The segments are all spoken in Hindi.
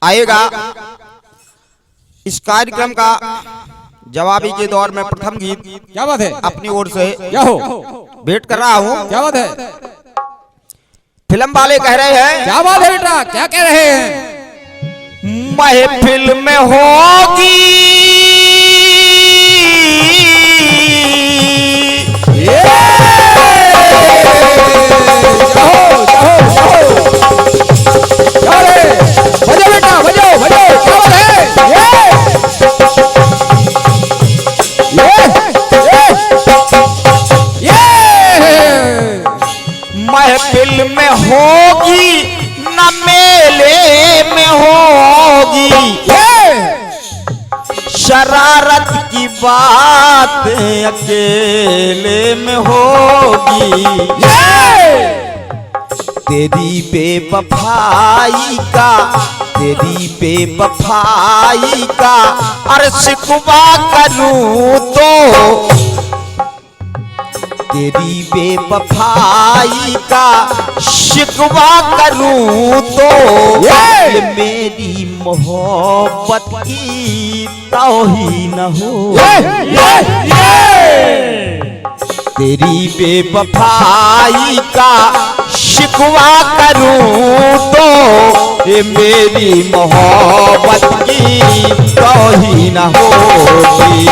आएगा। इस कार्यक्रम का जवाबी के दौर में प्रथम गीत क्या बात है अपनी ओर से क्या हो भेंट कर रहा हूँ। क्या बात है फिल्म वाले कह रहे हैं, क्या बात है बेटा क्या कह रहे हैं महफिल में होगी बजो बेटा बजो बजो क्या बात है महफिल में होगी न मेले में होगी, शरारत की बात अकेले में होगी। तेरी बेवफाई का अरे शिकवा करूं तो, तेरी बेवफाई का शिकवा करूं तो ये मेरी मोहब्बत की तौहीन हो। तेरी बेवफाई का शिकवा करूं तो ये मेरी मोहब्बत की तौहीन होगी।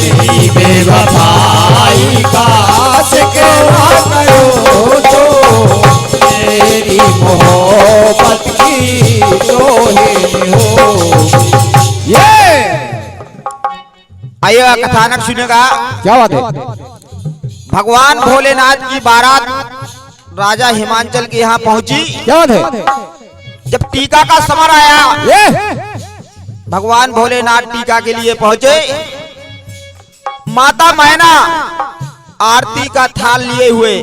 तेरी बेवफाई का शिकवा करूं तो मेरी मोहब्बत की तौहीन होगी। आइएगा कथानक सुनेगा। क्या बात है भगवान भोलेनाथ की बारात राजा हिमांचल के यहाँ पहुंची। क्या बात है जब टीका का समय आया, भगवान भोलेनाथ टीका के लिए पहुंचे। माता मैना आरती का थाल लिए हुए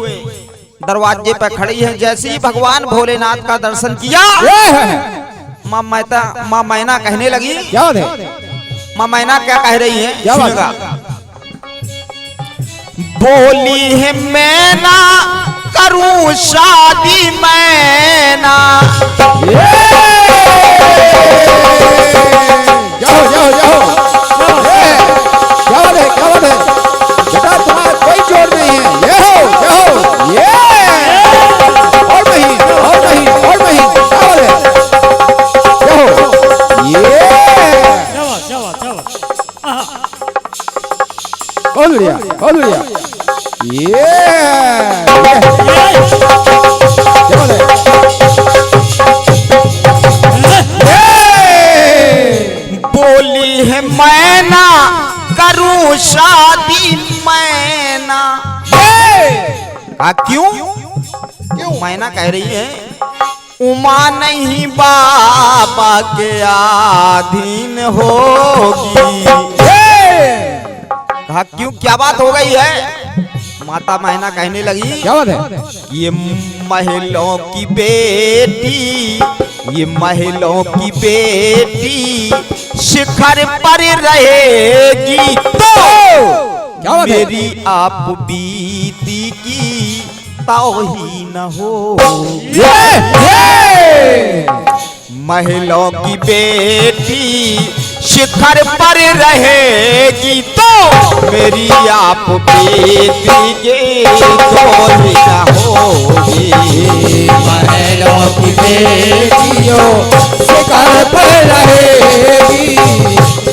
दरवाजे पर खड़ी है। जैसे ही भगवान भोलेनाथ का दर्शन किया, माँ मैना कहने लगी। क्या बात है माँ मैना क्या कह रही है क्या बात सुनेगा। बोली है मैना करूं शादी मैना, जाओ जाओ जाओ क्या बात है बेटा तुम्हारा कोई जोर नहीं है। ये हो ये और नहीं क्या बात है ये बहुत बढ़िया ये क्या बात है बोली है मैना करूं शादी मैना। क्यों मैना कह रही है उमा नहीं बाबा के अधीन होगी। कहा क्यों क्या बात हो गई है। माता मैना कहने लगी क्या बात है ये महलों की बेटी शिखर पर रहेगी तो मेरी आप बीती की तौहीन हो। महलों की बेटी शिखर पर रहेगी तो मेरी आप बेटी के तौहीन होगी। महलों की बेटियों शिखर पर रहेगी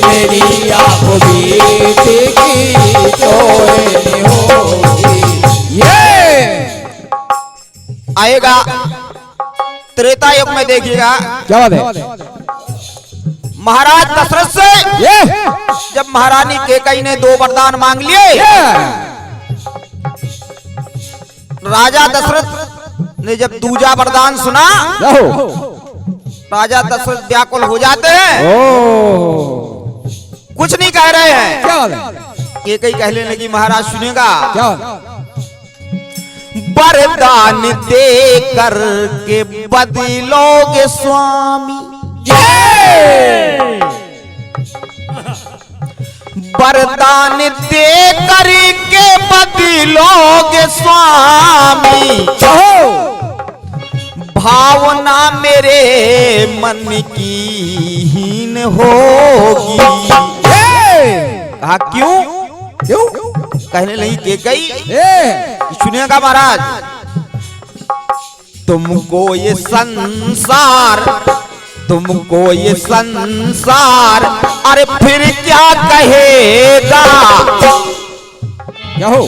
मेरी आप बेटी की तौहीन होगी। आएगा त्रेता युग में देखिएगा। क्या बात है महाराज दशरथ से जब महारानी कैकेयी ने 2 वरदान मांग लिए, राजा दशरथ ने जब दूजा वरदान सुना, राजा दशरथ व्याकुल हो जाते हैं। कुछ नहीं कह रहे हैं। कैकेयी कहने लगी महाराज सुनेगा। वरदान दे कर के बदलोगे स्वामी, वरदान दे कर के बदलोगे स्वामी। भावना मेरे मन की हीन होगी। कहा क्यों? क्यों? कहने लगी के गई, ए सुनिएगा महाराज, तुमको ये संसार, तुमको ये संसार, अरे फिर क्या कहेगा? क्या हो?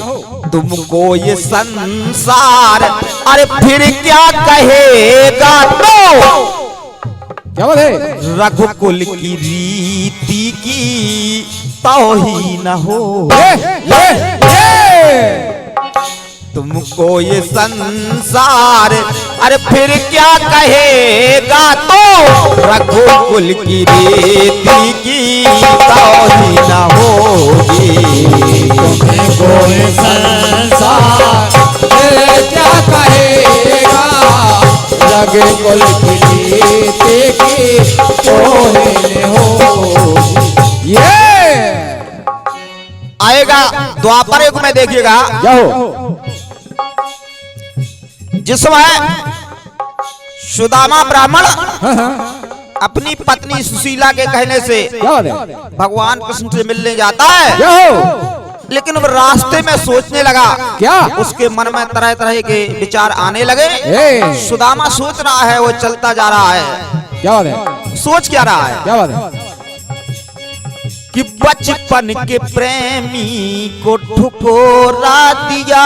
तुमको ये संसार, अरे फिर क्या कहेगा? तो क्या बात है? रघुकुल की रीति की तौहीन हो। तुमको ये संसार, अरे फिर क्या कहेगा? तो रघुकुल की रीति की तौहीन होगी। तुमको ये संसार क्या कहेगा? रघुकुल की रीति की तौहीन होगी। ये आएगा द्वापर युग में, देखिएगा क्या हो? जिस समय सुदामा ब्राह्मण अपनी पत्नी सुशीला के कहने से क्या बात है? भगवान कृष्ण से मिलने जाता है, क्या हो? लेकिन वो रास्ते में सोचने लगा, क्या? उसके मन में तरह तरह के विचार आने लगे। सुदामा सोच रहा है, वो चलता जा रहा है, क्या बात है? सोच क्या रहा है क्या बात है? कि बचपन के प्रेमी को ठुकरा दिया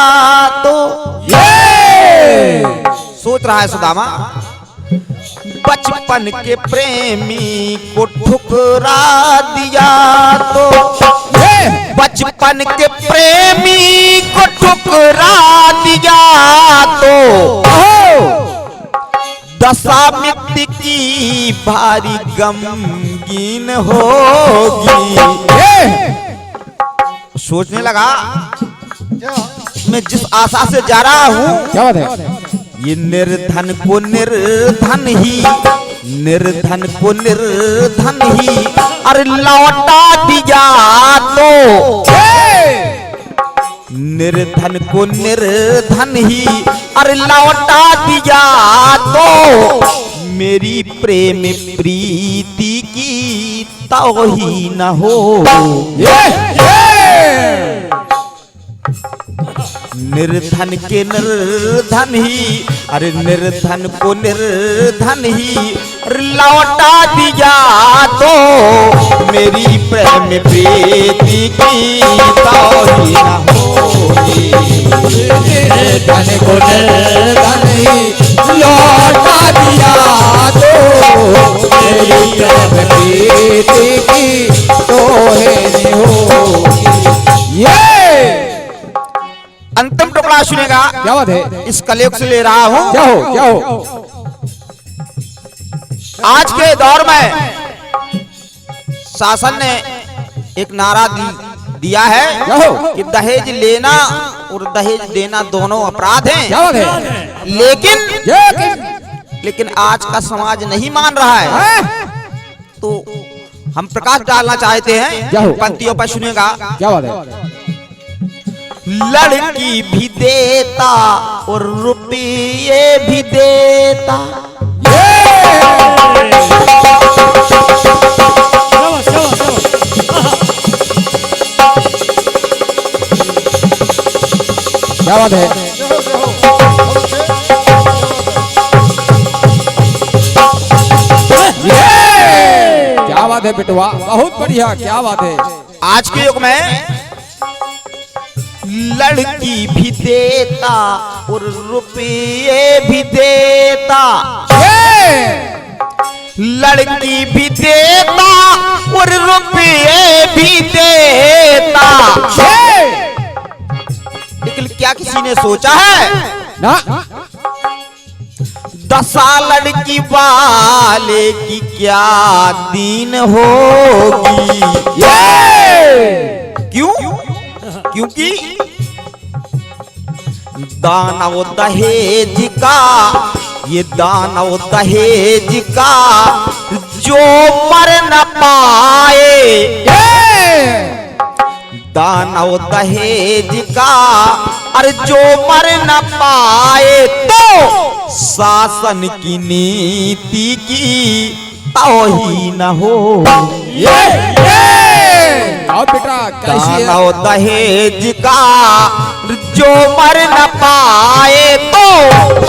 तो। सोच रहा है सुदामा, बचपन के प्रेमी को ठुकरा दिया तो, बचपन के प्रेमी को ठुकरा दिया तो, दशा मिट्टी की भारी गमगीन होगी। सोचने लगा, मैं जिस आशा से जा रहा हूँ, क्या बात है? ये निर्धन को निर्धन ही, निर्धन को निर्धन ही, अरे लौटा दिया तो, निर्धन को निर्धन ही, अरे लौटा दिया तो, मेरी प्रेम प्रीति की तौहीन हो। निर्धन के निर्धन ही, अरे निर्धन को निर्धन ही, अरे लौटा दिया तो, मेरी प्रेम प्रीति की तौहीन होगी। निर्धन को निर्धन ही लौटा दिया तो, मेरी प्रेम प्रीति की तौहीन होगी। ये अंतिम टुकड़ा सुनेगा, क्या बात है? इस कलयुग से ले रहा हूं। क्या हो? क्या हो? आज के दौर में शासन ने एक नारा दिया है क्या हो? कि दहेज लेना और दहेज देना दोनों अपराध हैं। क्या बात है? लेकिन आज का समाज नहीं मान रहा है, तो हम प्रकाश डालना चाहते हैं। क्या हो? पंक्तियों पर सुनेगा, क्या बात है? लड़की भी देता और रुपये भी देता, क्या बात है? क्या बात है बेटवा, बहुत बढ़िया, क्या बात है? आज के युग में लड़की भी देता और रुपये भी देता, लड़की भी देता और रुपये भी देता, लेकिन क्या किसी ने सोचा है ना? दशा लड़की वाले की क्या दीन होगी? क्यों? क्योंकि दानव दहेज का, ये दानव दहेज का जो मर न पाए, दानव दहेज का अरे जो मर न पाए तो शासन की नीति की तौहीन हो। ये आओ बेटा कैसी है? दानव दहेज का जो मर न पाए तो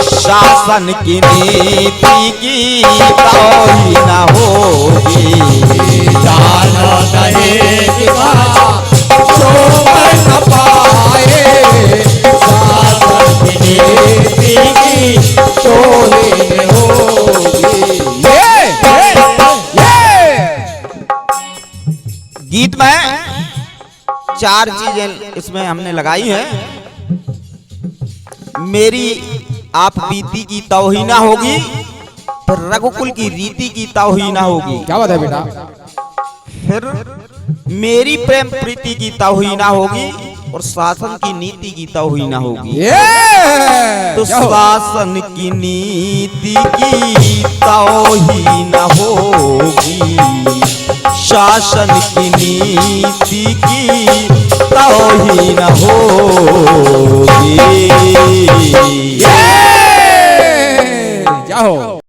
शासन की नीति की तौहीन होगी। दानव दहेज का जो मर न पाए शासन की नीति की तौहीन होगी। गीत में 4 चीजें इसमें हमने लगाई हैं। मेरी आप बीती की तौहीना होगी, फिर रघुकुल की रीति की तौहीना होगी, क्या बात है बेटा? फिर मेरी प्रेम प्रीति की तौहीना होगी और शासन की नीति की तौहीना होगी। तो शासन की नीति की तौहीना होगी, शासन की नीति की तौहीन होगी। जाओ।